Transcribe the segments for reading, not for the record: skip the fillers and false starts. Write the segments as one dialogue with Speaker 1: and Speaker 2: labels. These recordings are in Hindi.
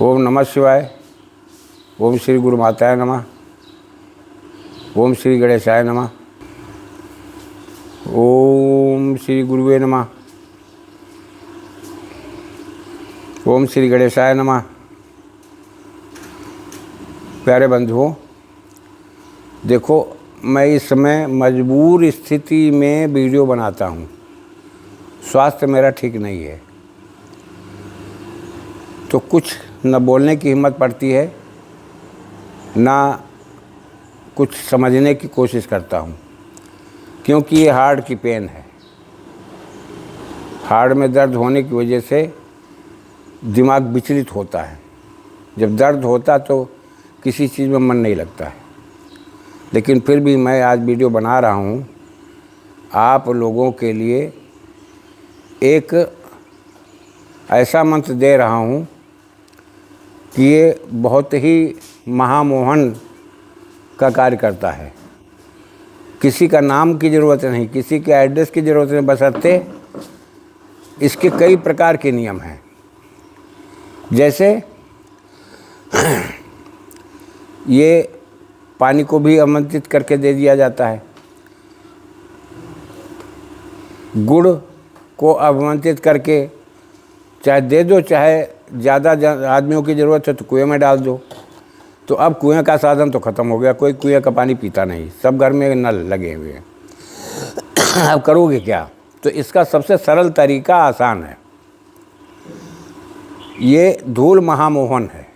Speaker 1: ओम नमः शिवाय। ओम श्री गुरु माताय नमः। ओम श्री गणेशाय नमः। ओम श्री गुरुवे नमः। ओम श्री गणेशाय नमः। प्यारे बंधुओं, देखो, मैं इस समय मजबूर स्थिति में वीडियो बनाता हूँ। स्वास्थ्य मेरा ठीक नहीं है, तो कुछ न बोलने की हिम्मत पड़ती है, ना कुछ समझने की कोशिश करता हूँ, क्योंकि ये हार्ट की पेन है। हार्ट में दर्द होने की वजह से दिमाग विचलित होता है। जब दर्द होता तो किसी चीज़ में मन नहीं लगता है। लेकिन फिर भी मैं आज वीडियो बना रहा हूँ, आप लोगों के लिए एक ऐसा मंत्र दे रहा हूँ कि ये बहुत ही महामोहन का कार्य करता है। किसी का नाम की ज़रूरत नहीं, किसी के एड्रेस की ज़रूरत नहीं, बशर्ते इसके कई प्रकार के नियम हैं। जैसे ये पानी को भी आमंत्रित करके दे दिया जाता है, गुड़ को आमंत्रित करके चाहे दे दो, चाहे ज़्यादा आदमियों की ज़रूरत है तो कुएं में डाल दो। तो अब कुएं का साधन तो ख़त्म हो गया, कोई कुएं का पानी पीता नहीं, सब घर में नल लगे हुए हैं। अब करोगे क्या? तो इसका सबसे सरल तरीका आसान है। ये धूल महामोहन है।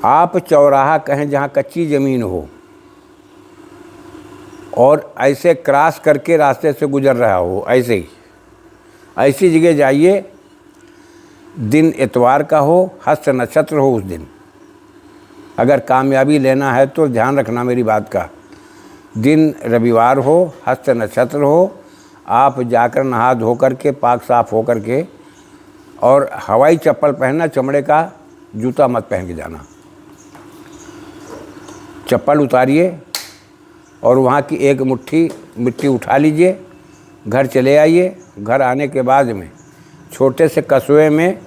Speaker 1: आप चौराहा कहें जहाँ कच्ची ज़मीन हो और ऐसे क्रॉस करके रास्ते से गुजर रहा हो, ऐसे ही ऐसी जगह जाइए, दिन इतवार का हो, हस्त नक्षत्र हो उस दिन। अगर कामयाबी लेना है तो ध्यान रखना मेरी बात का, दिन रविवार हो, हस्त नक्षत्र हो, आप जाकर नहा धो करके पाक साफ हो करके, और हवाई चप्पल पहनना, चमड़े का जूता मत पहन के जाना। चप्पल उतारिए और वहाँ की एक मुट्ठी मिट्टी उठा लीजिए, घर चले आइए। घर आने के बाद में छोटे से कस्बे में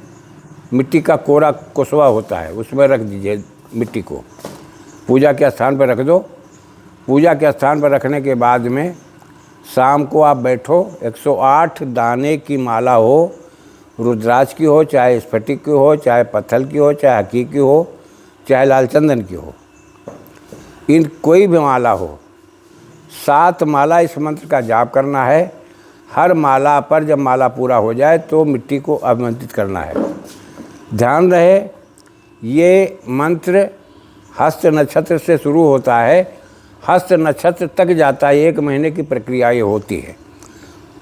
Speaker 1: मिट्टी का कोरा कस्बा होता है, उसमें रख दीजिए मिट्टी को, पूजा के स्थान पर रख दो। पूजा के स्थान पर रखने के बाद में शाम को आप बैठो, 108 दाने की माला हो, रुद्राक्ष की हो, चाहे स्फटिक की हो, चाहे पत्थर की हो, चाहे हकी की हो, चाहे लाल चंदन की हो, इन कोई भी माला हो, 7 माला इस मंत्र का जाप करना है। हर माला पर जब माला पूरा हो जाए तो मिट्टी को आमंत्रित करना है। ध्यान रहे, ये मंत्र हस्त नक्षत्र से शुरू होता है, हस्त नक्षत्र तक जाता है। 1 महीने की प्रक्रिया ये होती है।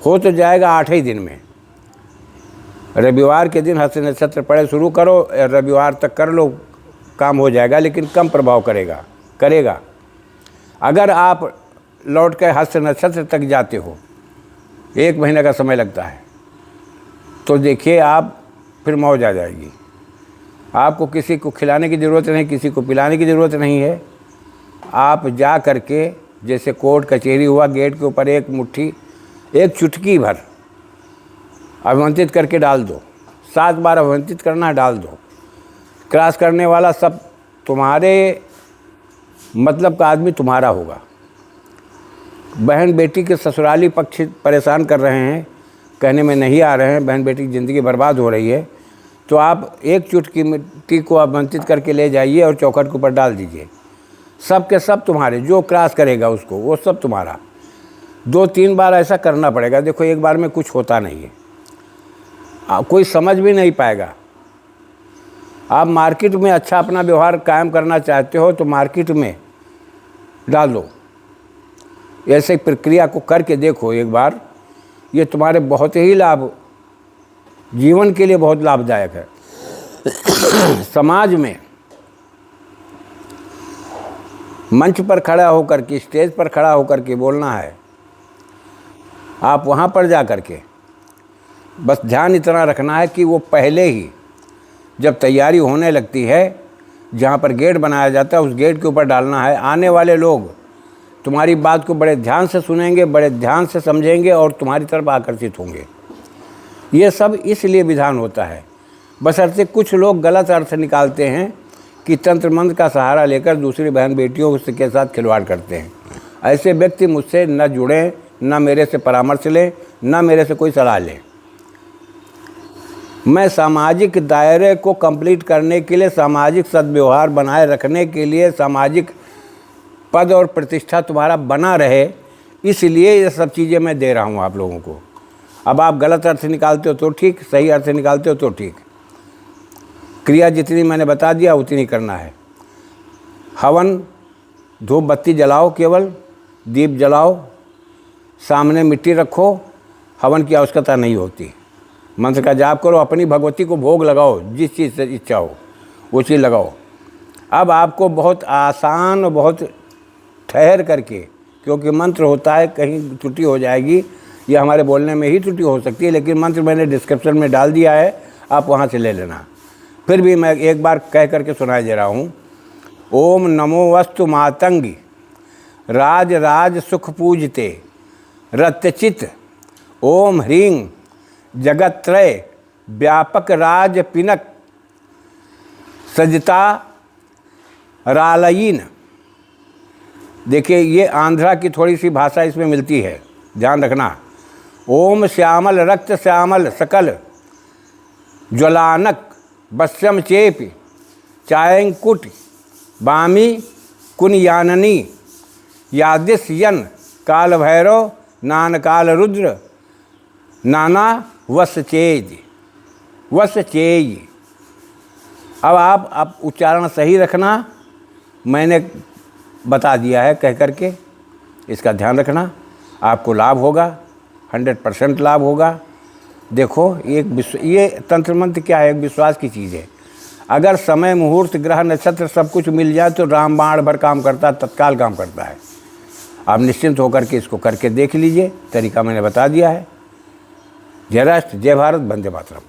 Speaker 1: हो तो जाएगा 8 ही दिन में। रविवार के दिन हस्त नक्षत्र पड़े शुरू करो, रविवार तक कर लो, काम हो जाएगा, लेकिन कम प्रभाव करेगा। अगर आप लौट के हस्त नक्षत्र तक जाते हो, 1 महीने का समय लगता है, तो देखिए आप फिर मौज आ जाएगी। आपको किसी को खिलाने की ज़रूरत नहीं, किसी को पिलाने की ज़रूरत नहीं है। आप जा करके, जैसे कोर्ट कचहरी हुआ, गेट के ऊपर एक मुट्ठी, एक चुटकी भर आमंत्रित करके डाल दो। 7 बार आमंत्रित करना, डाल दो। क्रॉस करने वाला सब तुम्हारे मतलब का आदमी तुम्हारा होगा। बहन बेटी के ससुराली पक्ष परेशान कर रहे हैं, कहने में नहीं आ रहे हैं, बहन बेटी की ज़िंदगी बर्बाद हो रही है, तो आप एक चुटकी मिट्टी को आमंत्रित करके ले जाइए और चौखट के ऊपर डाल दीजिए। सब के सब तुम्हारे, जो क्रॉस करेगा उसको, वो सब तुम्हारा। 2-3 बार ऐसा करना पड़ेगा। देखो, एक बार में कुछ होता नहीं है, कोई समझ भी नहीं पाएगा। आप मार्केट में अच्छा अपना व्यवहार कायम करना चाहते हो तो मार्केट में डाल दो। ऐसे प्रक्रिया को करके देखो एक बार, ये तुम्हारे बहुत ही जीवन के लिए बहुत लाभदायक है। समाज में मंच पर खड़ा होकर के, स्टेज पर खड़ा होकर के बोलना है। आप वहाँ पर जा कर के बस ध्यान इतना रखना है कि वो पहले ही जब तैयारी होने लगती है, जहाँ पर गेट बनाया जाता है, उस गेट के ऊपर डालना है। आने वाले लोग तुम्हारी बात को बड़े ध्यान से सुनेंगे, बड़े ध्यान से समझेंगे और तुम्हारी तरफ आकर्षित होंगे। ये सब इसलिए विधान होता है। बशर्ते कुछ लोग गलत अर्थ निकालते हैं कि तंत्र मंत्र का सहारा लेकर दूसरी बहन बेटियों के साथ खिलवाड़ करते हैं। ऐसे व्यक्ति मुझसे न जुड़ें, न मेरे से परामर्श लें, न मेरे से कोई सलाह लें। मैं सामाजिक दायरे को कंप्लीट करने के लिए, सामाजिक सद्व्यवहार बनाए रखने के लिए, सामाजिक पद और प्रतिष्ठा तुम्हारा बना रहे, इसलिए ये सब चीज़ें मैं दे रहा हूँ आप लोगों को। अब आप गलत अर्थ निकालते हो तो ठीक, सही अर्थ निकालते हो तो ठीक। क्रिया जितनी मैंने बता दिया उतनी करना है। हवन, धूप बत्ती जलाओ, केवल दीप जलाओ, सामने मिट्टी रखो, हवन की आवश्यकता नहीं होती। मंत्र का जाप करो, अपनी भगवती को भोग लगाओ, जिस चीज़ से इच्छा हो वो चीज़ लगाओ। अब आपको बहुत आसान और बहुत ठहर करके, क्योंकि मंत्र होता है कहीं त्रुटि हो जाएगी, ये हमारे बोलने में ही त्रुटि हो सकती है, लेकिन मंत्र मैंने डिस्क्रिप्शन में डाल दिया है, आप वहाँ से ले लेना। फिर भी मैं एक बार कह करके सुनाई दे रहा हूँ। ओम नमो वस्तु मातंगी राज राज सुख पूजते रत्यचित ओम ह्रीं जगत्त्रय व्यापक राज पिनक सजता रालयीन। देखिए, ये आंध्रा की थोड़ी सी भाषा इसमें मिलती है, ध्यान रखना। ओम श्यामल रक्त श्यामल सकल ज्वलानक बस्यम चेपि चायंकुट बामी कुनयाननी यादिस यन काल भैरव नान काल रुद्र नाना वसचेज वसचेय। अब आप उच्चारण सही रखना, मैंने बता दिया है कह करके, इसका ध्यान रखना, आपको लाभ होगा, 100% लाभ होगा। देखो, ये तंत्र मंत्र क्या है, एक विश्वास की चीज़ है। अगर समय मुहूर्त ग्रह नक्षत्र सब कुछ मिल जाए तो रामबाण भर काम करता है, तत्काल काम करता है। आप निश्चिंत होकर के इसको करके देख लीजिए, तरीका मैंने बता दिया है। जय राष्ट्र, जय भारत, वंदे मातरम।